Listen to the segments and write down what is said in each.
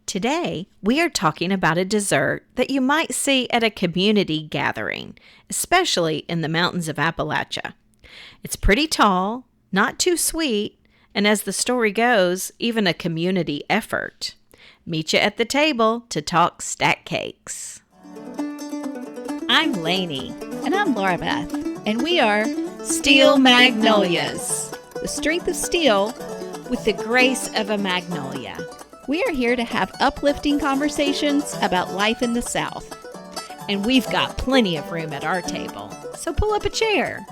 Today, we are talking about a dessert that you might see at a community gathering, especially in the mountains of Appalachia. It's pretty tall, not too sweet, and as the story goes, even a community effort. Meet you at the table to talk stack cakes. I'm Lainey. And I'm Laura Beth. And we are Steel Magnolias. The strength of steel With the grace of a magnolia. We are here to have uplifting conversations about life in the South. And we've got plenty of room at our table, so pull up a chair.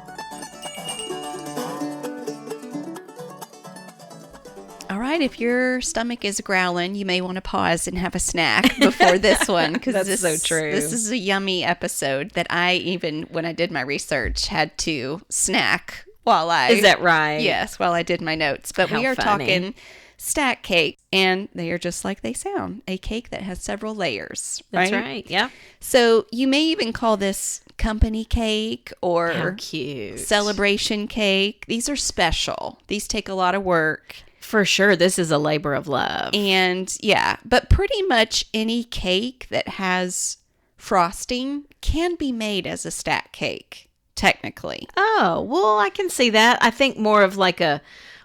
All right, if your stomach is growling, you may want to pause and have a snack before this one. That's so true. This is a yummy episode that I even, when I did my research, had to snack while I... Is that right? Yes, while I did my notes. But How we are funny. talking stack cake, and they are just like they sound. A cake that has several layers, right? That's right, yeah. So you may even call this company cake How or cute. celebration cake. These are special. These take a lot of work. For sure, this is a labor of love. And yeah, but pretty much any cake that has frosting can be made as a stack cake, technically. Oh, well, I can see that. I think more of like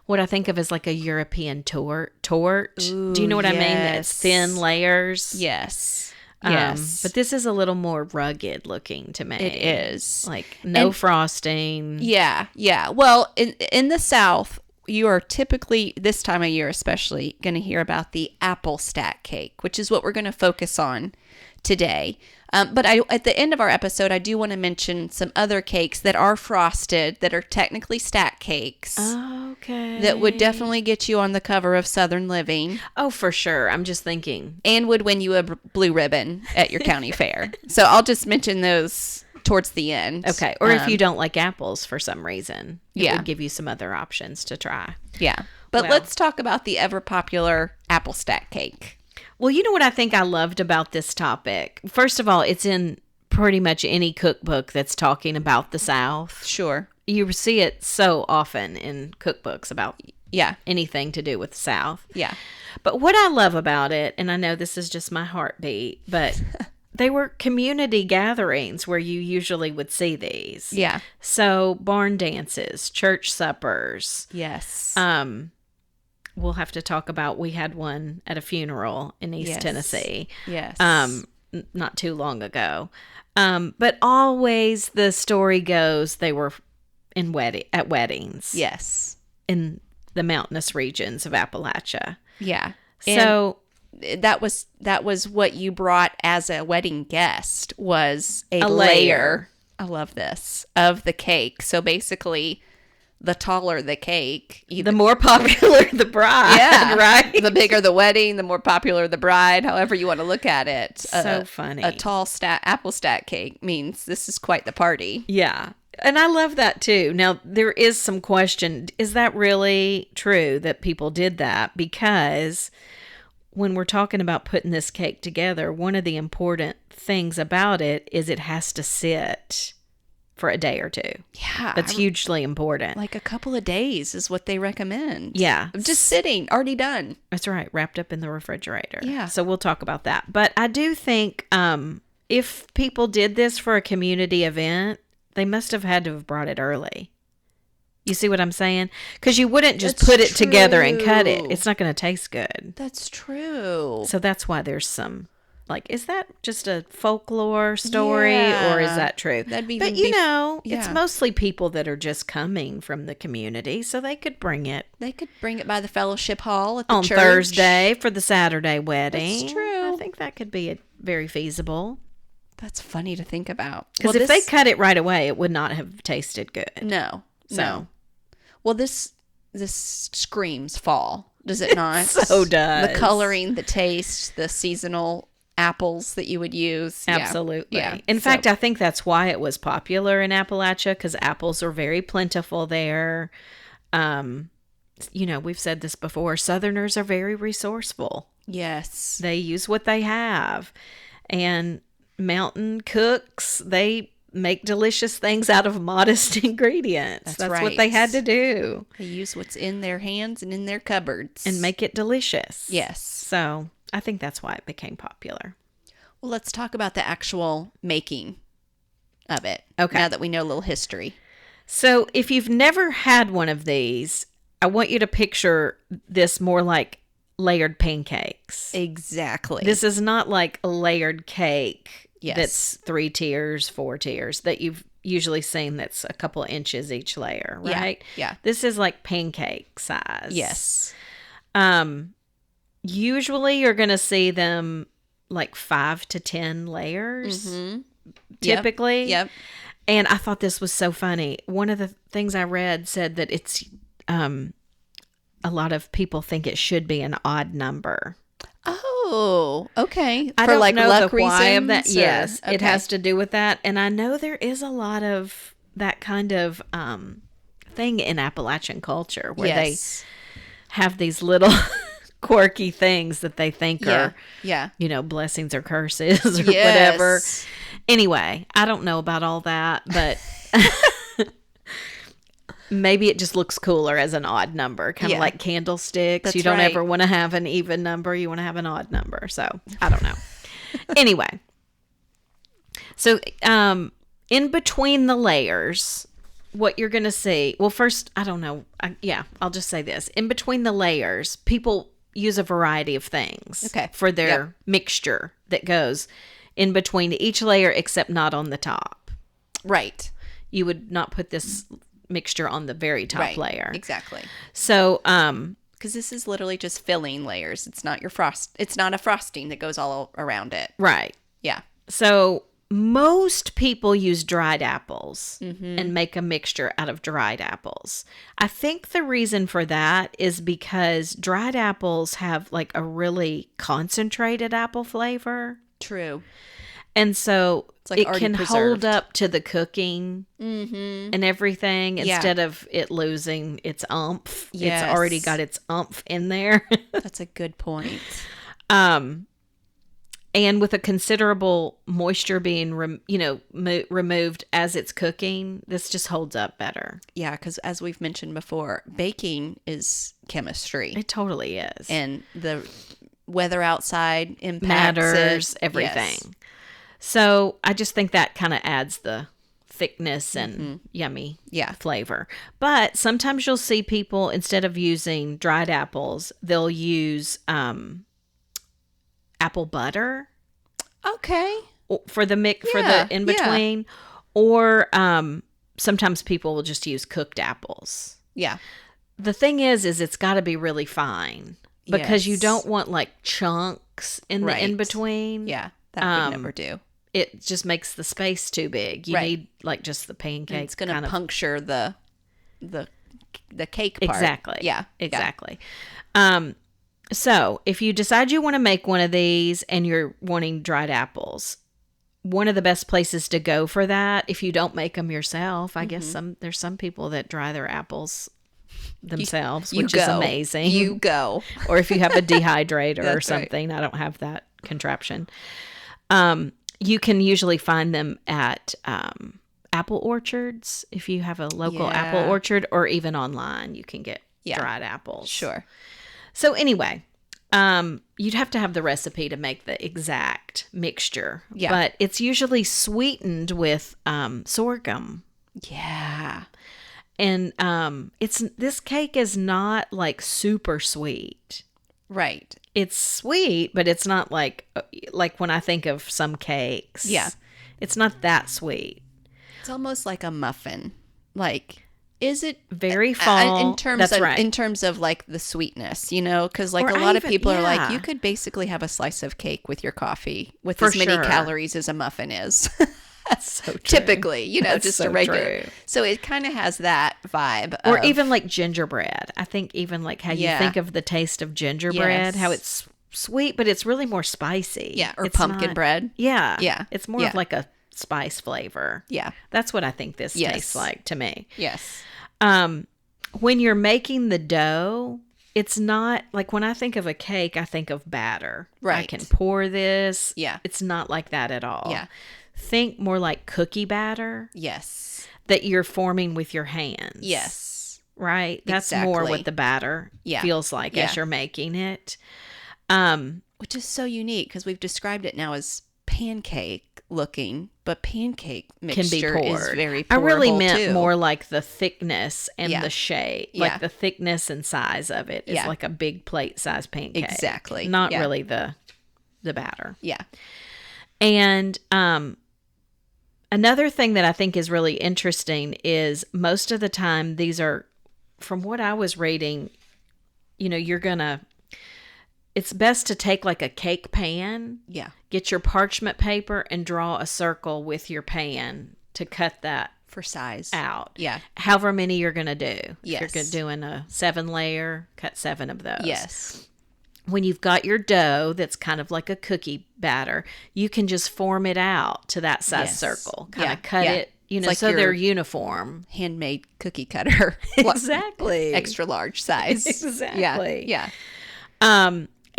what I think of as like a European torte. Ooh, Do you know what I mean? That's yes. thin layers. Yes. Yes. But this is a little more rugged looking to me. It is. Like no And- frosting. Yeah. Yeah. Well, in the South, you are typically, this time of year especially, going to hear about the apple stack cake, which is what we're going to focus on today. But at the end of our episode, I do want to mention some other cakes that are frosted, that are technically stack cakes, Okay. that would definitely get you on the cover of Southern Living, Oh, for sure. I'm just thinking. and would win you a blue ribbon at your county fair. So I'll just mention those towards the end. Okay. Or if you don't like apples for some reason, it Yeah. would give you some other options to try. Yeah. But Well- let's talk about the ever popular apple stack cake. Well, you know what I think I loved about this topic? First of all, it's in pretty much any cookbook that's talking about the South. Sure. You see it so often in cookbooks about Yeah. anything to do with the South. Yeah. But what I love about it, and I know this is just my heartbeat, but they were community gatherings where you usually would see these. Yeah. So barn dances, church suppers. Yes. We'll have to talk about, we had one at a funeral in East Yes. Tennessee. Yes. Not too long ago. But always the story goes they were at weddings Yes. in the mountainous regions of Appalachia. Yeah. So that was what you brought as a wedding guest, was a A layer. layer. I love this, of the cake. So basically, the taller the cake, the more popular the bride, yeah, right? the bigger the wedding, the more popular the bride, however you want to look at it. So funny. A tall apple stack cake means this is quite the party. Yeah. And I love that too. Now, there is some question. Is that really true that people did that? Because when we're talking about putting this cake together, one of the important things about it is it has to sit for a day or two. Yeah. That's hugely important. Like a couple of days is what they recommend. Yeah. Just sitting, already done. That's right. Wrapped up in the refrigerator. Yeah. So we'll talk about that. But I do think if people did this for a community event, they must have had to have brought it early. You see what I'm saying? Because you wouldn't just That's put it together and cut it. true. It's not going to taste good. That's true. So that's why there's some, like, is that just a folklore story or is Yeah. that true? That'd be But even you know, it's yeah. mostly people that are just coming from the community, so they could bring it They could bring it by the fellowship hall at the on church. Thursday for the Saturday wedding. That's true. I think that could be very feasible. That's funny to think about. Because if they cut it right away, it would not have tasted good. No. So. No. Well, this screams fall, does it not? So does. The coloring, the taste, the seasonal apples that you would use. Yeah. Absolutely. Yeah. In So- fact, I think that's why it was popular in Appalachia, because apples are very plentiful there. You know, we've said this before. Southerners are very resourceful. Yes. They use what they have. And mountain cooks, they make delicious things out of modest ingredients. That's right. what they had to do. They use what's in their hands and in their cupboards. And make it delicious. Yes. So I think that's why it became popular. Well, let's talk about the actual making of it. Okay. Now that we know a little history. So if you've never had one of these, I want you to picture this more like layered pancakes. Exactly. This is not like a layered cake Yes. that's 3 tiers, 4 tiers that you've usually seen that's a couple of inches each layer, right? Yeah. This is like pancake size. Yes. Usually you're going to see them like 5 to 10 layers, typically. Yep. And I thought this was so funny. One of the things I read said that it's a lot of people think it should be an odd number. Oh, okay. I For don't like know luck the why of reasons, that. or- Yes, okay. it has to do with that. And I know there is a lot of that kind of thing in Appalachian culture where Yes. they have these little quirky things that they think are, Yeah. blessings or curses or Yes. whatever. Anyway, I don't know about all that, but maybe it just looks cooler as an odd number, kind of like candlesticks. That's you don't right. ever want to have an even number. You want to have an odd number. So I don't know. Anyway, so in between the layers, what you're going to see, well, first, I don't know. I'll just say this. In between the layers, people use a variety of things for their mixture that goes in between each layer, except not on the top. Right. You would not put this mixture on the very top layer. Exactly. So, Because this is literally just filling layers. It's not your frost. It's not a frosting that goes all around it. right. Yeah. So most people use dried apples and make a mixture out of dried apples. I think the reason for that is because dried apples have like a really concentrated apple flavor. True. And so like it already can preserved. hold up to the cooking and everything instead of it losing its umph. Yes. It's already got its umph in there. That's a good point. And with a considerable moisture being, removed as it's cooking, this just holds up better. Yeah, because as we've mentioned before, baking is chemistry. It totally is. And the weather outside impacts Matters, it. everything. Yes. So I just think that kind of adds the thickness and yummy flavor. But sometimes you'll see people, instead of using dried apples, they'll use apple butter Okay. for the for the in between, or sometimes people will just use cooked apples. Yeah. The thing is it's got to be really fine because you Yes. don't want like chunks in the in between. Yeah. That would never do. It just makes the space too big. You need like just the pancake. And it's going to puncture the cake part. Exactly. Yeah. Exactly. So if you decide you want to make one of these and you're wanting dried apples, one of the best places to go for that, if you don't make them yourself, I guess there's some people that dry their apples themselves, which is amazing. You go. Or if you have a dehydrator or That's something. I don't have that contraption. You can usually find them at apple orchards. If you have a local apple orchard, or even online, you can get dried apples. Sure. So anyway, you'd have to have the recipe to make the exact mixture. Yeah. But it's usually sweetened with sorghum. Yeah. And this cake is not like super sweet. Right. It's sweet, but it's not like when I think of some cakes. Yeah. It's not that sweet. It's almost like a muffin. Like, is it Very fall. in terms That's of right. in terms of like the sweetness, because like Or a lot of even- people are like, yeah. you could basically have a slice of cake with your coffee with For as many sure. calories as a muffin is. That's so true. Typically, That's just so a regular. true. So it kind of has that vibe. Or of- even like gingerbread. I think even like how you think of the taste of gingerbread, how Yes. it's sweet, but it's really more spicy. or It's pumpkin not- bread. Yeah. Yeah. It's more Yeah. of like a spice flavor. Yeah. That's what I think this Yes. tastes like to me. Yes. When you're making the dough, it's not like when I think of a cake, I think of batter. I Right. can pour this. Yeah. It's not like that at all. Yeah. think more like cookie batter Yes. that you're forming with your hands. Yes. Right? That's Exactly. more what the batter feels like as you're making it. Which is so unique because we've described it now as pancake looking, but pancake mixture can be poured. is very I pourable really meant too. more like the thickness and the shape. Like the thickness and size of it is like a big plate size pancake. Exactly. Not really the batter. Yeah. And another thing that I think is really interesting is most of the time these are, from what I was reading, it's best to take like a cake pan. Yeah. Get your parchment paper and draw a circle with your pan to cut that For size. out. Yeah. However many you're going to do. Yes. If you're doing a 7-layer, cut 7 of those. Yes. When you've got your dough that's kind of like a cookie batter, you can just form it out to that size circle. Kind of cut it, like so they're uniform. Handmade cookie cutter. Exactly. Extra large size. Exactly. Yeah.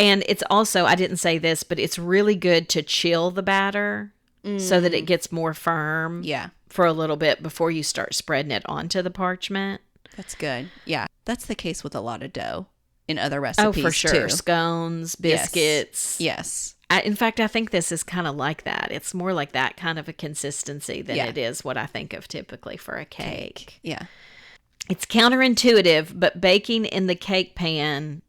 And it's also, I didn't say this, but it's really good to chill the batter so that it gets more firm for a little bit before you start spreading it onto the parchment. That's good. Yeah. That's the case with a lot of dough in other recipes. Oh, for sure. Too. Scones, biscuits. Yes. In fact, I think this is kind of like that. It's more like that kind of a consistency than it is what I think of typically for a cake. Yeah. It's counterintuitive, but baking in the cake pan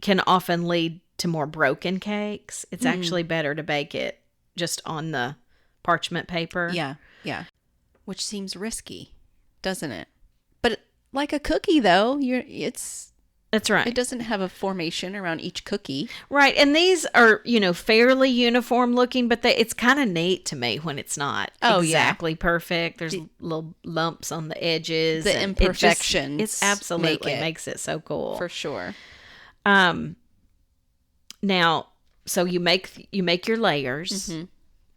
can often lead to more broken cakes. It's actually better to bake it just on the parchment paper. Yeah. Yeah. Which seems risky, doesn't it? But like a cookie though, That's right. It doesn't have a formation around each cookie. Right. And these are, fairly uniform looking, but it's kind of neat to me when it's not exactly perfect. There's little lumps on the edges. The imperfections. It absolutely makes it so cool. For sure. Now, so you make your layers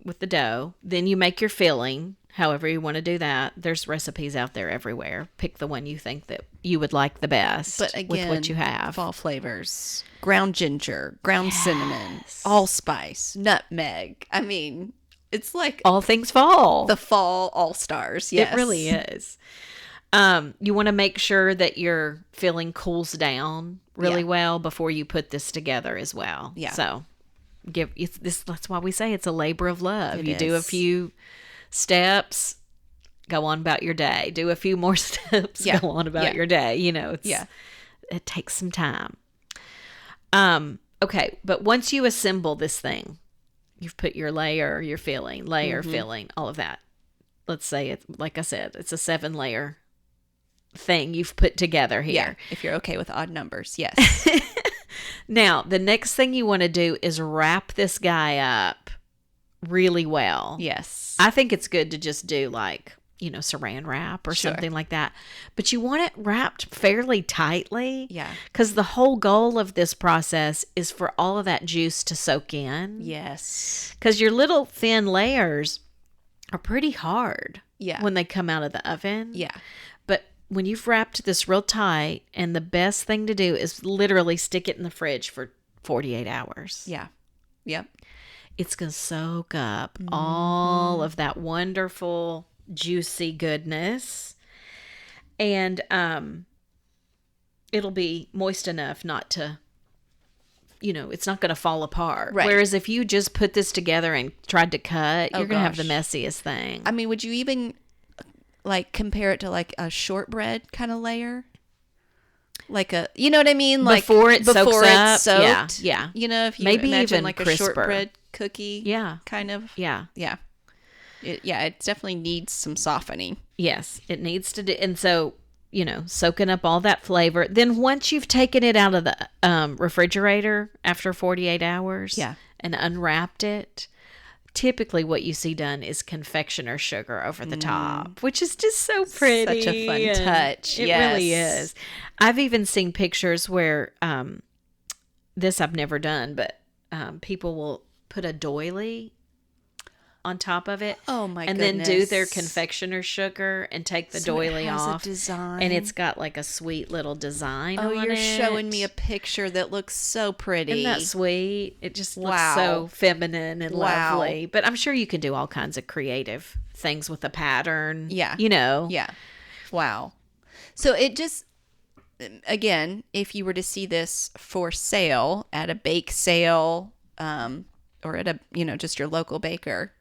with the dough, then you make your filling, however you want to do that. There's recipes out there everywhere. Pick the one you think that you would like the best but again, with what you have. Fall flavors, ground ginger, ground cinnamon, allspice, nutmeg. I mean, it's like all things fall. The fall all-stars. Yes. It really is. You want to make sure that your filling cools down really well before you put this together as well. Yeah. So that's why we say it's a labor of love. You is. do a few steps, go on about your day. Do a few more steps, go on about your day. It takes some time. Okay, but once you assemble this thing, you've put your layer, your filling, filling, all of that. Let's say it's, like I said, it's a 7-layer thing you've put together here. Yeah, if you're okay with odd numbers, yes. Now, the next thing you want to do is wrap this guy up really well. Yes. I think it's good to just do like, saran wrap or something like that. But you want it wrapped fairly tightly. Yeah. Because the whole goal of this process is for all of that juice to soak in. Yes. Because your little thin layers are pretty hard when they come out of the oven. Yeah. But when you've wrapped this real tight, and the best thing to do is literally stick it in the fridge for 48 hours. Yeah. Yep. It's going to soak up all of that wonderful, juicy goodness. And it'll be moist enough not to, it's not going to fall apart. Right. Whereas if you just put this together and tried to cut, you're going to have the messiest thing. I mean, would you even compare it to like a shortbread kind of layer? Like a, you know what I mean? Like before it's soaked. Yeah. If you maybe imagine even like crisper. A shortbread cookie. Yeah. Kind of. Yeah. Yeah. It definitely needs some softening. Yes, it needs to do. And so, soaking up all that flavor. Then once you've taken it out of the refrigerator after 48 hours and unwrapped it, typically what you see done is confectioner sugar over the top, which is just so pretty. Such a fun touch. It really is. I've even seen pictures where, this I've never done, but people will put a doily on top of it. Oh my and goodness. then do their confectioner's sugar and take the doily it has off. a design. And it's got like a sweet little design Oh, on you're it. showing me a picture that looks so pretty. Isn't that sweet? It just looks Wow. so feminine and Wow. lovely. But I'm sure you can do all kinds of creative things with a pattern. Yeah. You know. Yeah. Wow. So it just, again, if you were to see this for sale at a bake sale, or at a, just your local baker,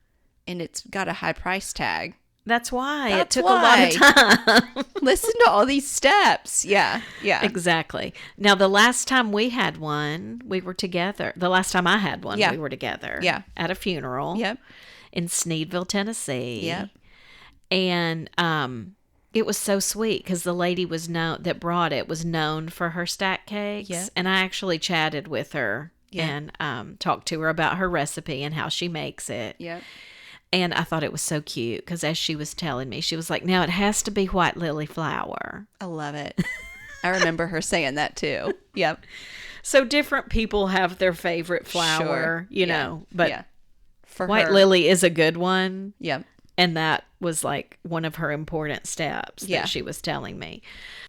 and it's got a high price tag. That's why That's it took a lot of time. Listen to all these steps. Yeah. Yeah. Exactly. Now, the last time we had one, we were together. The last time I had one, Yeah. we were together. Yeah. At a funeral. Yep. In Sneedville, Tennessee. Yep. And it was so sweet because the lady that brought it was known for her stack cakes. Yep. And I actually chatted with her Yeah. and talked to her about her recipe and how she makes it. Yep. And I thought it was so cute because as she was telling me, she was like, now it has to be white lily flour. I love it. I remember her saying that too. Yep. So different people have their favorite flour, Sure. you Yeah. know, but Yeah. For white her. lily is a good one. Yep. And that was like one of her important steps Yeah. that she was telling me.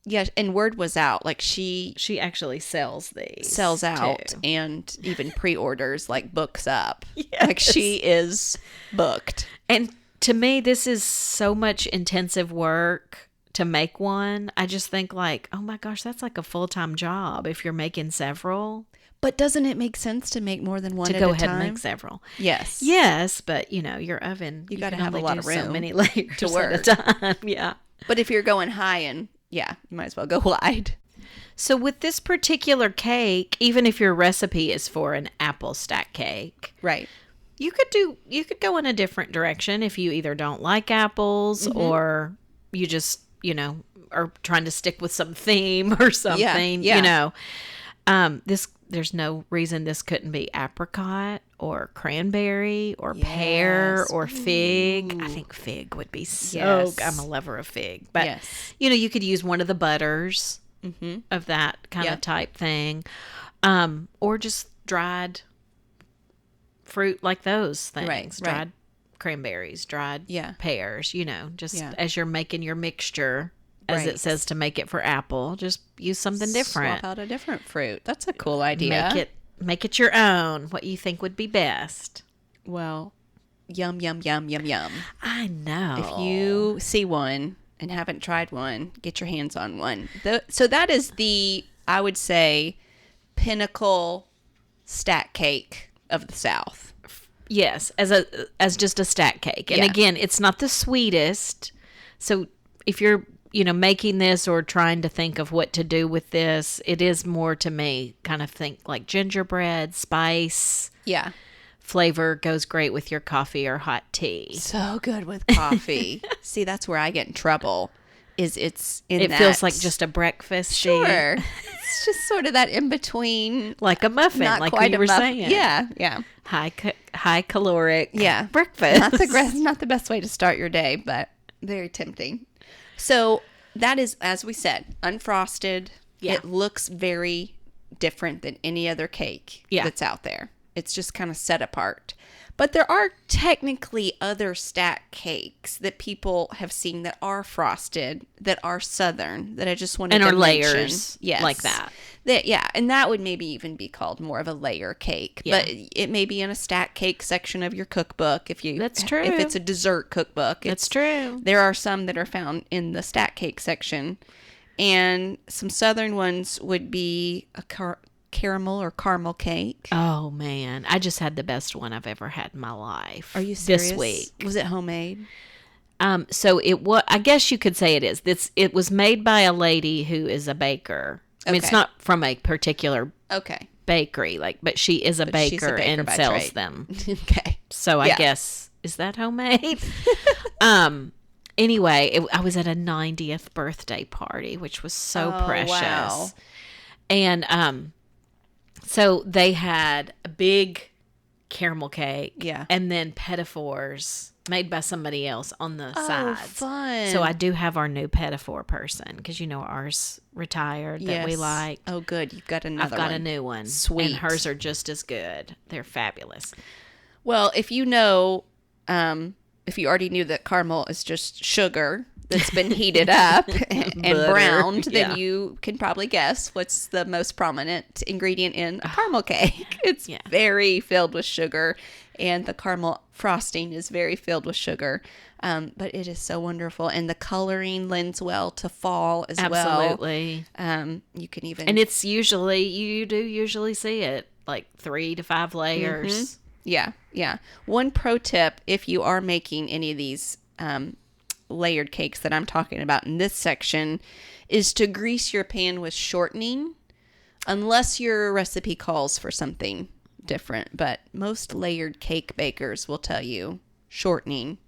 Yeah. And word was out. Like she She actually sells these. sells out too. and even pre-orders, like books up. Yes. Like she is booked. And to me, this is so much intensive work to make one. I just think like, oh my gosh, that's like a full-time job if you're making several. But doesn't it make sense to make more than one To at go a ahead time? and make several. Yes. Yes, but your oven, you gotta can have a only lot do of so room many layers to work. at a time. Yeah. But if you're going high and you might as well go wide. So with this particular cake, even if your recipe is for an apple stack cake, Right. you could go in a different direction if you either don't like apples or you just, are trying to stick with some theme or something, yeah. There's no reason this couldn't be apricot or cranberry or pear Yes. or fig. I think fig would be so Yes. I'm a lover of fig. But Yes. you could use one of the butters of that kind Yeah. of type thing. Or just dried fruit like those things. Right. Dried cranberries, dried Yeah. pears, just Yeah. as you're making your mixture, as Right. it says to make it for apple, just use something different. Swap out a different fruit. That's a cool idea. Make it your own, what you think would be best. Well, yum, yum, yum, yum, yum. I know. If you see one and haven't tried one, get your hands on one. So that is I would say, pinnacle stack cake of the South. Yes, as just a stack cake. And Yeah. again, it's not the sweetest. So if you're, making this or trying to think of what to do with this, it is more to me kind of think like gingerbread, spice, Yeah. flavor goes great with your coffee or hot tea. So good with coffee. See, that's where I get in trouble. It Feels like just a breakfast. Sure. It's just sort of that in between. Like a muffin, Not like quite you a were muffin. saying. Yeah, yeah. High caloric breakfast. Not the best way to start your day, but very tempting. So that is, as we said, unfrosted. Yeah. It looks very different than any other cake that's out there. It's just kind of set apart. But there are technically other stack cakes that people have seen that are frosted, that are Southern, that I just wanted And to are mention. layers like that. And that would maybe even be called more of a layer cake. Yeah. But it may be in a stack cake section of your cookbook That's true. If it's a dessert cookbook. That's true. There are some that are found in the stack cake section. And some Southern ones would be a caramel or caramel cake. Oh man, I just had the best one I've ever had in my life. Are you serious? This week. Was it homemade? So it was. I guess you could say it is. It was made by a lady who is a baker. I mean, it's Okay. not from a particular Okay. bakery, but she is a But she's a baker baker and by sells trade. them. Okay. So I Yeah. guess is that homemade? Anyway, I was at a 90th birthday party, which was so Oh, precious. wow. And so they had a big caramel cake, Yeah. and then petit fours made by somebody else on the sides. Fun. So I do have our new petit four person because ours retired that we Yes. like. Oh, good. You've got another I've got one. a new one. Sweet. And hers are just as good. They're fabulous. Well, if you know, if you already knew that caramel is just sugar that's been heated up and Butter, browned, then yeah. you can probably guess what's the most prominent ingredient in a caramel cake. It's very filled with sugar, and the caramel frosting is very filled with sugar. But it is so wonderful, and the coloring lends well to fall as well. Absolutely. You can even... And it's usually, you do usually see it like 3 to 5 layers. Yeah. One pro tip, if you are making any of these layered cakes that I'm talking about in this section, is to grease your pan with shortening, unless your recipe calls for something different. But most layered cake bakers will tell you shortening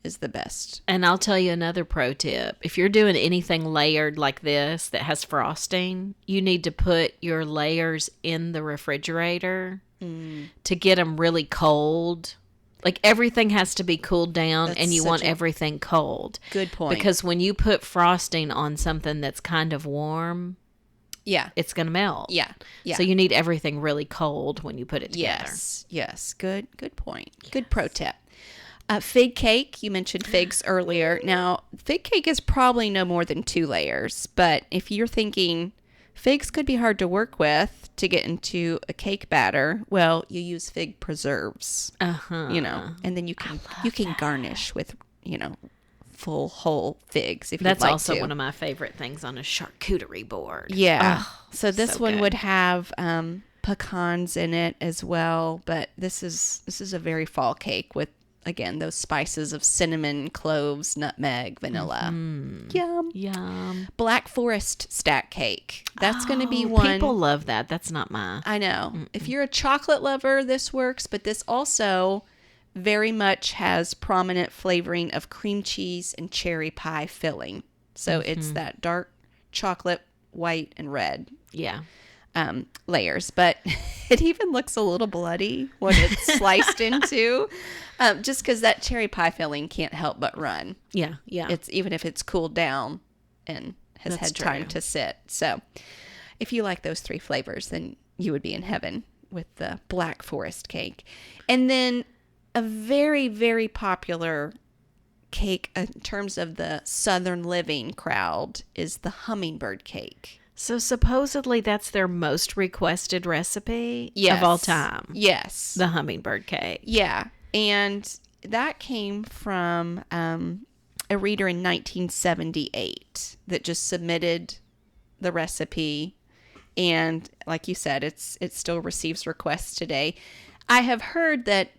is the best. And I'll tell you another pro tip. If you're doing anything layered like this that has frosting, you need to put your layers in the refrigerator to get them really cold. Like everything has to be cooled down, and you want everything cold. Good point. Because when you put frosting on something that's kind of warm, it's going to melt. Yeah. So you need everything really cold when you put it together. Yes. Good point. Good pro tip. Fig cake, you mentioned figs earlier. Now, fig cake is probably no more than 2 layers, but if you're thinking figs could be hard to work with to get into a cake batter, well, you use fig preserves, and then you can garnish with, full whole figs if you'd like to. That's also one of my favorite things on a charcuterie board. Yeah. So this one good. would have pecans in it as well, but this is a very fall cake with, again, those spices of cinnamon, cloves, nutmeg, vanilla. Yum. Black Forest stack cake. That's going to be one. People love that. That's not my... I know. If you're a chocolate lover, this works, but this also very much has prominent flavoring of cream cheese and cherry pie filling. So it's that dark chocolate, white, and red. Yeah. Layers, but it even looks a little bloody when it's sliced into, just because that cherry pie filling can't help but run. Yeah. It's even if it's cooled down and has had time to sit. So if you like those 3 flavors, then you would be in heaven with the Black Forest cake. And then a very, very popular cake in terms of the Southern living crowd is the Hummingbird Cake. So supposedly that's their most requested recipe of all time. Yes. The Hummingbird Cake. Yeah. And that came from a reader in 1978 that just submitted the recipe. And like you said, it still receives requests today. I have heard that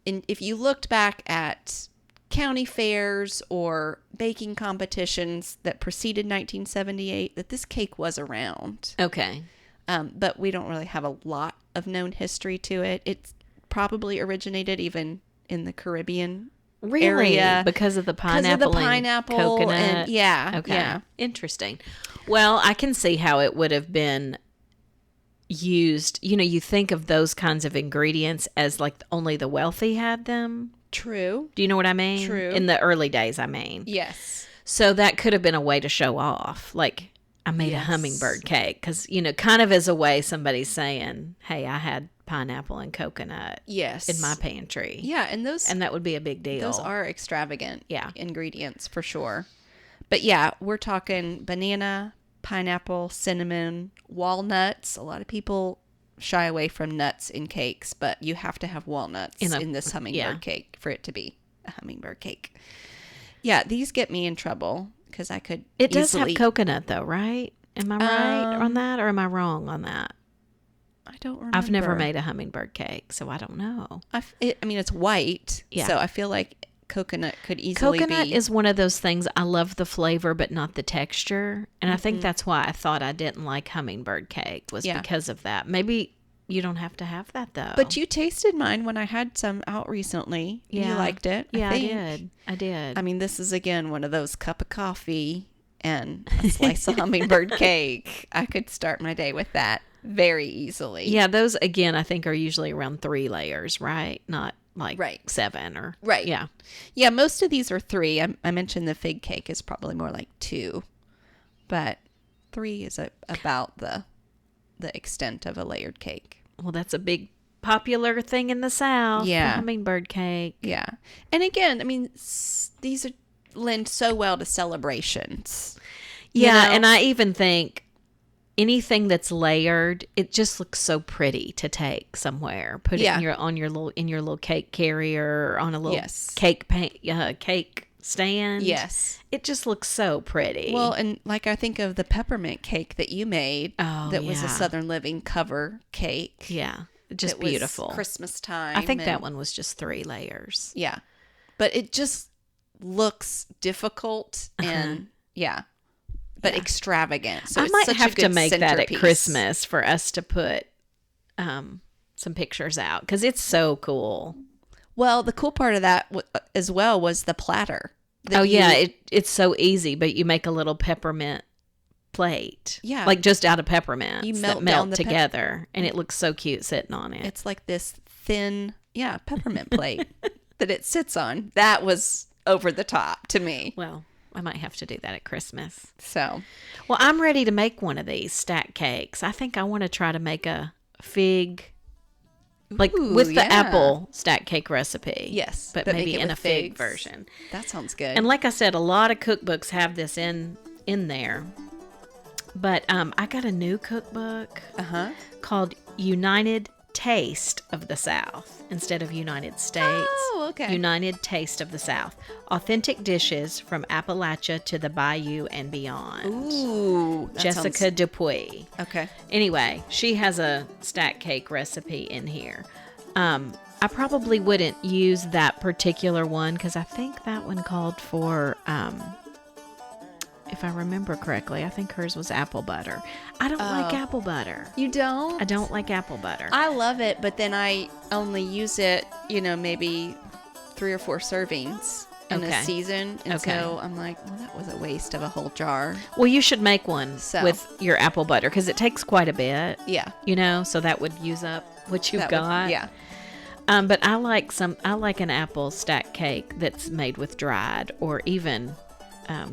if you looked back at county fairs or baking competitions that preceded 1978, that this cake was around. Okay. But we don't really have a lot of known history to it. It's probably originated even in the Caribbean area. Because of the pineapple and coconut? And, yeah. Okay. Yeah. Interesting. Well, I can see how it would have been used. You think of those kinds of ingredients as like only the wealthy had them. True. Do you know what I mean? True. In the early days, I mean. Yes. So that could have been a way to show off. Like, I made a hummingbird cake. Because, kind of as a way somebody's saying, hey, I had pineapple and coconut in my pantry. Yeah, and that would be a big deal. Those are extravagant ingredients for sure. But yeah, we're talking banana, pineapple, cinnamon, walnuts. A lot of people shy away from nuts in cakes, but you have to have walnuts in this hummingbird cake for it to be a hummingbird cake. Yeah, these get me in trouble because I could It does have coconut though, right? Am I right on that, or am I wrong on that? I don't remember. I've never made a hummingbird cake, so I don't know. I mean, it's white, so I feel like coconut could easily Coconut is one of those things, I love the flavor but not the texture, and I think that's why I thought I didn't like hummingbird cake, was because of that. Maybe you don't have to have that though. But you tasted mine when I had some out recently. You liked it. Yeah, I did. I mean, this is again one of those cup of coffee and a slice of hummingbird cake. I could start my day with that very easily. Yeah, those again I think are usually around 3 layers, right? Not like 7 or Yeah, most of these are 3. I mentioned the fig cake is probably more like 2, but 3 is about the extent of a layered cake. Well, that's a big popular thing in the South. Yeah. The hummingbird cake. Yeah. And again, I mean, these lend so well to celebrations. Yeah, and I even think anything that's layered, it just looks so pretty to take somewhere. Put it in your little cake carrier or on a little cake stand. Yes. It just looks so pretty. Well, and like I think of the peppermint cake that you made. That was a Southern Living cover cake. Yeah. Just it was beautiful. Christmas time. I think that one was just 3 layers. Yeah. But it just looks difficult and but extravagant. So I it's might such have a good to make that at centerpiece. Christmas for us to put some pictures out because it's so cool. Well, the cool part of that as well was the platter. It's so easy, but you make a little peppermint plate. Yeah. Like just out of peppermints You that melt together, and it looks so cute sitting on it. It's like this thin, peppermint plate that it sits on. That was over the top to me. Well, I might have to do that at Christmas. So, well, I'm ready to make one of these stack cakes. I think I want to try to make a fig, with the apple stack cake recipe. Yes, but maybe in a fig version. That sounds good. And like I said, a lot of cookbooks have this in there. But I got a new cookbook called United Taste of the South instead of United States. Oh, okay. United Taste of the South. Authentic dishes from Appalachia to the Bayou and beyond. Ooh. Jessica Dupuy. Okay. Anyway, she has a stack cake recipe in here. I probably wouldn't use that particular one because I think that one called for, if I remember correctly, I think hers was apple butter. I don't like apple butter. You don't? I don't like apple butter. I love it, but then I only use it, maybe 3 or 4 servings in a season. And so I'm like, well, that was a waste of a whole jar. Well, you should make one with your apple butter because it takes quite a bit. Yeah. So that would use up what you've got. Yeah. But I like an apple stack cake that's made with dried or even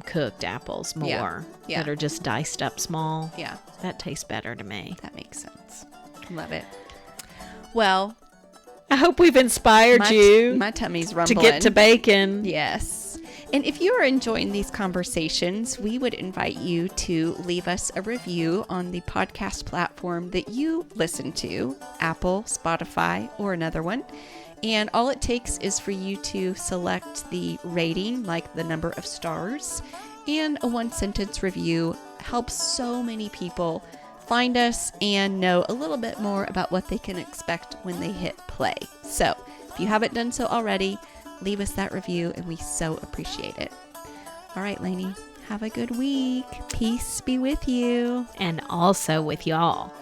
cooked apples more that are just diced up small. Yeah. That tastes better to me. That makes sense. Love it. Well, I hope we've inspired you. My tummy's rumbling. To get to bacon. Yes. And if you are enjoying these conversations, we would invite you to leave us a review on the podcast platform that you listen to, Apple, Spotify, or another one. And all it takes is for you to select the rating, like the number of stars, and a 1-sentence review helps so many people find us and know a little bit more about what they can expect when they hit play. So if you haven't done so already, leave us that review and we so appreciate it. All right, Lainey, have a good week. Peace be with you. And also with y'all.